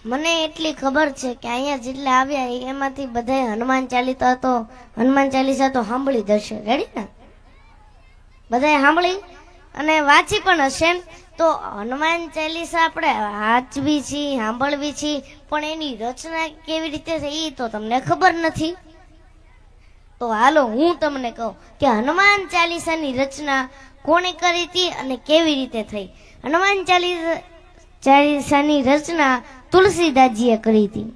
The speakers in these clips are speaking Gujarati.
મને એટલી ખબર છે કે અહીંયા જેટલા આવ્યા એમાંથી બધાય હનુમાન ચાલીસા તો સાંભળી જ હશે. રેડી ને? બધાય સાંભળી અને વાંચી પણ હશે ને? તો હનુમાન ચાલીસા આપણે વાંચવી છીએ, સાંભળવી છીએ, પણ એની રચના કેવી રીતે થઈ એ તો તમને ખબર નથી. તો હાલો હું તમને કહું કે હનુમાન ચાલીસાની રચના કોણે કરી હતી અને કેવી રીતે થઈ. હનુમાન ચાલીસાની રચના તુલસીદાસજીએ કરી હતી.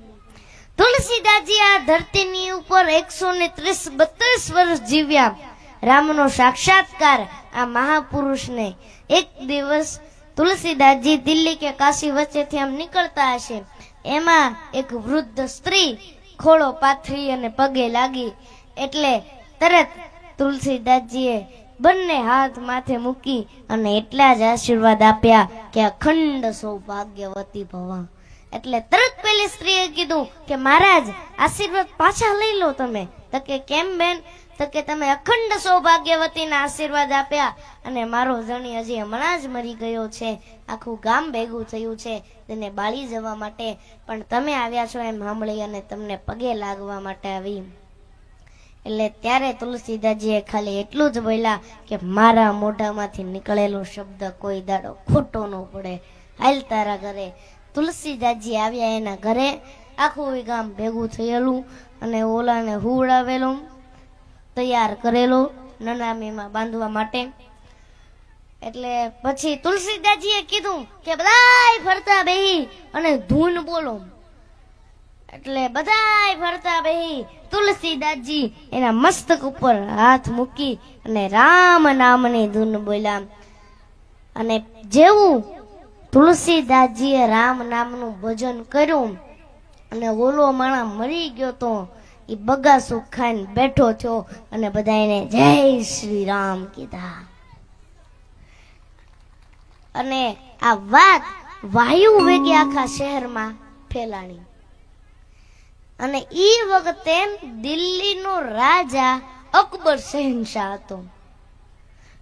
તુલસીદાસજી આ ધરતીની ઉપર 132 વર્ષ જીવ્યા. રામનો સાક્ષાત્કાર આ મહાપુરુષને એક દિવસ તુલસીદાસજી દિલ્હી કે કાશી વચ્ચેથી આમ નીકળતા હશે, એમાં એક વૃદ્ધ સ્ત્રી ખોળો પાથરી અને પગે લાગી. એટલે તરત તુલસીદાસજીએ બંને હાથ માથે મૂકી અને એટલા જ આશીર્વાદ આપ્યા કે અખંડ સૌભાગ્યવતી ભવા. એટલે તરત પેલી સ્ત્રીએ કીધું કે મહારાજ આશીર્વાદ પાછા લઈ લો તમે. તો કે કેમ બેન? તો કે તમે અખંડ સૌભાગ્યવતીના આશીર્વાદ આપ્યા અને મારો ધણી હજી હમણાં જ મરી ગયો છે, આખું ગામ ભેગું થયું છે તેને બાળી જવા માટે, પણ તમે આવ્યા છો એમ સાંભળી અને તમને પગે લાગવા માટે આવી. એટલે ત્યારે તુલસીદાસજીએ ખાલી એટલું જ બોલ્યા કે મારા મોઢામાંથી નીકળેલો શબ્દ કોઈ દાડો ખોટો ન પડે, હાલ તારા ઘરે. તુલસીદાસજી આવ્યા એના ઘરે, આખું ગામ ભેગું થયેલું અને ઓલાને હુવડાવેલું, તૈયાર કરેલો નનામીમાં બાંધવા માટે. એટલે પછી તુલસીદાસજીએ કીધું કે બધાય ફરતા બેહી અને ધૂન બોલો. એટલે બધાય ફરતા બેહી તુલસીદાસજી એના મસ્તક ઉપર હાથ મૂકી અને રામ નામની ધૂન બોલ્યા. અને જેવું તુલસીદાસજીએ રામ નામનું ભજન કર્યું અને ઓલો માણા મરી ગયો તો એ બગાસું ખાઈને બેઠો થયો અને બધાને જય શ્રી રામ કીધા. અને આ વાત વાયુ વેગે આખા શહેરમાં ફેલાણી. અને ઈ વખતે દિલ્હીનો રાજા અકબર શહેનશાહ હતો.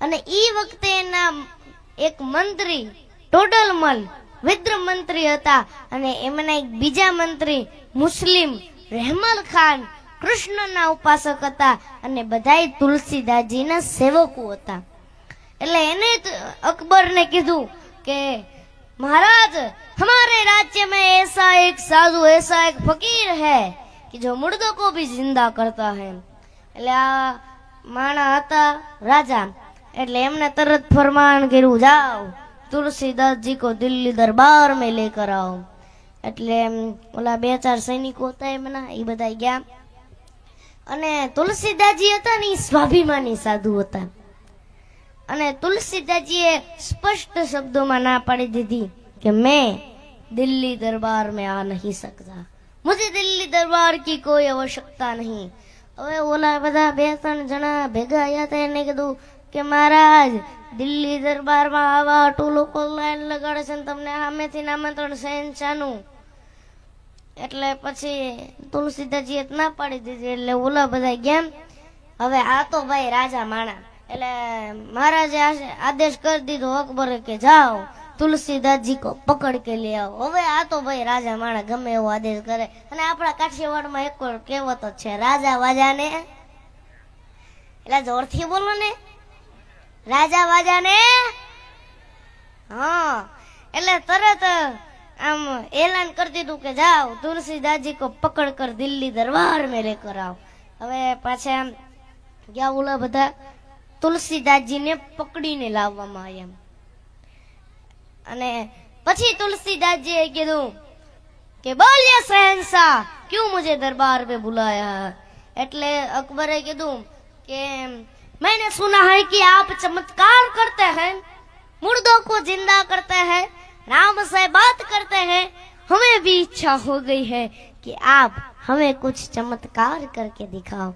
અને ઈ વખતે એના એક મંત્રી ટોડરમલ વિદ્ર મંત્રી હતા અને એમના એક બીજા મંત્રી મુસ્લિમ રહેમલ ખાન કૃષ્ણના ઉપાસક હતા અને બધાય તુલસીદાસજીના સેવકો હતા. એટલે એને અકબરને કીધું કે महाराज हमारे राज्य में ऐसा एक साधु ऐसा एक फकीर है कि जो मुर्दों को भी जिंदा करता है. એટલે આ માણા હતા રાજા, એટલે એમને તરત ફરમાન કર્યું જાઓ तुलसीदास जी को दिल्ली दरबार में लेकर आओ. એટલે ઓલા બે ચાર સૈનિકો હતા એમના એ બધા ગયા. અને તુલસીદાસજી હતા ને સ્વાભિમાની સાધુ હતા અને તુલસીદાસજીએ સ્પષ્ટ શબ્દોમાં ના પાડી દીધી કે મેં દિલ્હી દરબાર में आ नहीं सकता, मुझे दिल्ली दरबार की कोई आवश्यकता नहीं. હવે ઓલા બધા બે ત્રણ જણા ભેગા આવ્યા હતા, એને કીધું કે મહારાજ દિલ્હી દરબારમાં આવા આટલું લોકો લાઈન લગાડે છે ને તમને સામેથી આમંત્રણ શહેનશાહનું. એટલે પછી તુલસીદાસજીએ ના પાડી દીધી. એટલે ઓલા બધા ગયા. હવે આ તો ભાઈ રાજા માણા, એટલે મહારાજે આદેશ કરી દીધો અકબરે કે જાઓ तुलसीदासजी को पकड़ के ले आओ. હવે આ તો ભાઈ રાજા માણા ગમે એવો આદેશ કરે. અને આપણા કાઠિયાવાડમાં એક કહેવત જ છે, રાજા વાજાને, એટલે જોરથી બોલો ને, રાજા વાજાને. હા, એટલે તરત આમ એલાન કરી દીધું કે જાઓ तुलसीदासजी को पकड़ कर दिल्ली दरबार में लेकर आओ. હવે પાછા ગયા ઓલા બધા તુલસીદાસજીને પકડીને લાવવામાં આવ્યા. અને પછી તુલસીદાસજીએ કીધું કે બોલિए शहंशाह क्यों मुझे दरबार में बुलाया. એટલે અકબરે કીધું કે मैंने सुना है कि आप चमत्कार करते हैं, मुर्दों को जिंदा करते हैं, राम से बात करते हैं. हमें भी इच्छा हो गई है कि आप हमें कुछ चमत्कार करके दिखाओ.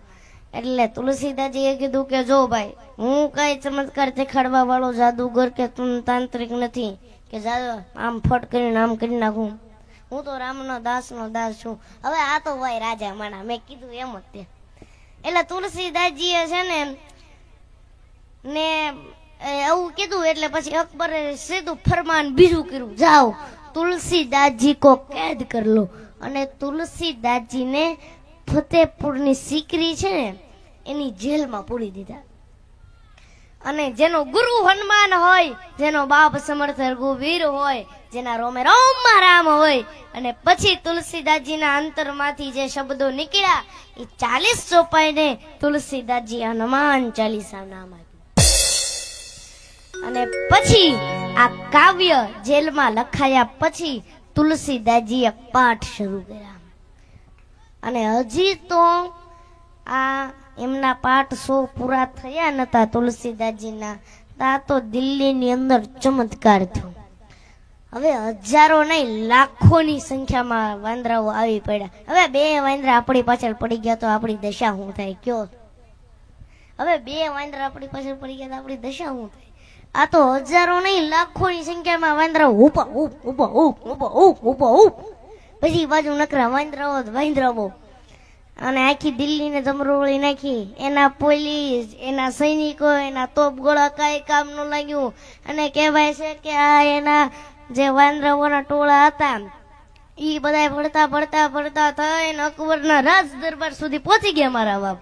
એટલે તુલસીદાસજીએ કીધું કે જો ભાઈ હું કઈ ચમત્કાર દેખાડવા વાળો જાદુગર કે તાંત્રિક નથી કે આમ ફટ કરીને આમ કરી નાખું. હું તો રામનો દાસનો દાસ છું. હવે આ તો ભાઈ રાજા માણા, મેં કીધું એમ જ તે. એટલે તુલસીદાસજીએ છે ને એવું કીધું. એટલે પછી અકબરે સીધું ફરમાન બીજું કર્યું, જાઓ तुलसीदास जी को कैद कर लो અને તુલસીદાસજીને ફતેપુરની સિકરી છે ને એની જેલમાં પૂરી દીધા. અને જેનો ગુરુ હનુમાન હોય, જેનો બાપ સમર્થ રઘુવીર હોય, જેના રોમે રોમમાં રામ હોય, અને પછી તુલસીદાસજીના અંતરમાંથી જે શબ્દો નીકળ્યા એ 40 ચોપાઈને તુલસીદાસજી હનુમાન ચાલીસા નામ આપ્યું. અને પછી આ કાવ્ય જેલમાં લખાયા પછી તુલસીદાસજીએ પાઠ શરૂ કર્યા. અને હજી તો આ એમના પાઠ 100 પૂરા થયા નતા તુલસીદાસજીના, તા તો દિલ્હીની અંદર ચમત્કાર થયો. હવે હજારો નહીં લાખોની સંખ્યામાં વાંદરાઓ આવી પડ્યા. હવે 2 વાંદરા આપણી પાછળ પડી ગયા તો આપણી દશા શું થાય કયો? હવે 2 વાંદરા આપણી પાછળ પડી ગયા તો આપણી દશા શું થાય? આ તો હજારો નહીં લાખોની સંખ્યામાં વાંદરાઓ ઉભા પછી બાજુ નકરા વાંદરાઓ અને આખી દિલ્હીને ધમરોળી નાખી. એના પોલીસ, એના સૈનિકો, એના તોપ ગોળા કાંઈ કામ ન લાગ્યું. અને કહેવાય છે કે આ એના જે વાંદરાઓના ટોળા હતા એ બધા ભળતા થઈને અકબરના રાજ દરબાર સુધી પહોંચી ગયા મારા બાપ.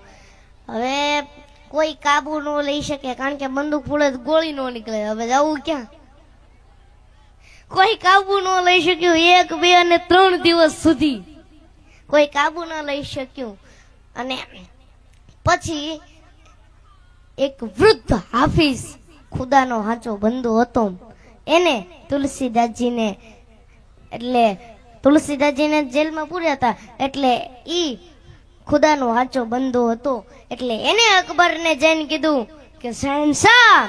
હવે કોઈ કાબુ ન લઈ શકે કારણ કે બંદૂક ફૂલે ગોળી ન નીકળે. હવે જવું ક્યાં? કોઈ કાબુ ન લઈ શક્યું. 1, 2 અને 3 દિવસ સુધી કોઈ કાબુ ન લઈ શક્યું. અને પછી એક વૃદ્ધ હાફિઝ, ખુદાનો સાચો બંધુ હતો, એને તુલસીદાસજીને જેલમાં પૂર્યા હતા. એટલે ઈ ખુદાનો સાચો બંધુ હતો એટલે એને અકબરને જઈને કીધું કે શહેનશાહ,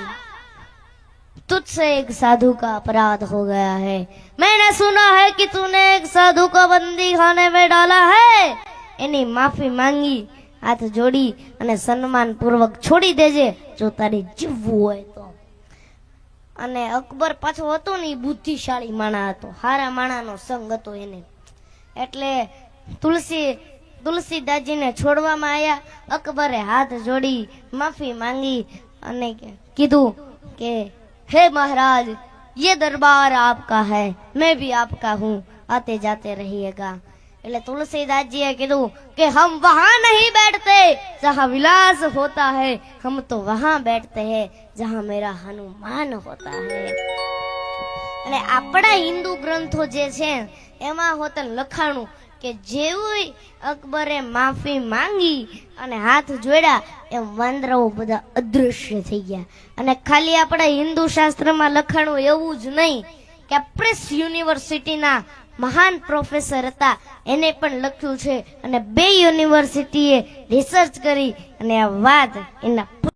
तुझसे एक साधु का अपराध हो गया है. मैंने सुना है कि तूने एक साधु को बंदी खाने में डाला है. एनी माफी मांगी, हाथ जोड़ी અને સન્માન પૂર્વક છોડી દેજે જો તારી જીવવું હોય તો. અને અકબર પાછો હતો ને બુદ્ધિશાળી માણા હતો, હારા માણાનો સંગ હતો એને. એટલે તુલસીદાસજીને છોડવામાં આવ્યા. અકબરે હાથ જોડી માફી માંગી અને કીધું કે हे महाराज, ये दरबार आपका है, मैं भी आपका हूँ, आते जाते रहिएगा. એટલે તુલસીદાસજીએ કીધું કે હમ વહાં નહીં બેઠતે જહાં વિલાસ હોતા है, हम तो वहां बैठते हैं जहां मेरा हनुमान होता है. અને આપણા હિન્દુ ગ્રંથો જે છે એમાં હોતન લખાણું કે જેવું અકબરે માફી માંગી અને હાથ જોડ્યા એમ વાંદરાઓ બધા અદૃશ્ય થઈ ગયા. અને ખાલી આપણા હિન્દુ શાસ્ત્રમાં લખાણું એવું જ નહીં, કેમ્બ્રિજ યુનિવર્સિટીના મહાન પ્રોફેસર હતા એને પણ લખ્યું છે. અને 2 યુનિવર્સિટીએ રિસર્ચ કરી અને આ વાત એના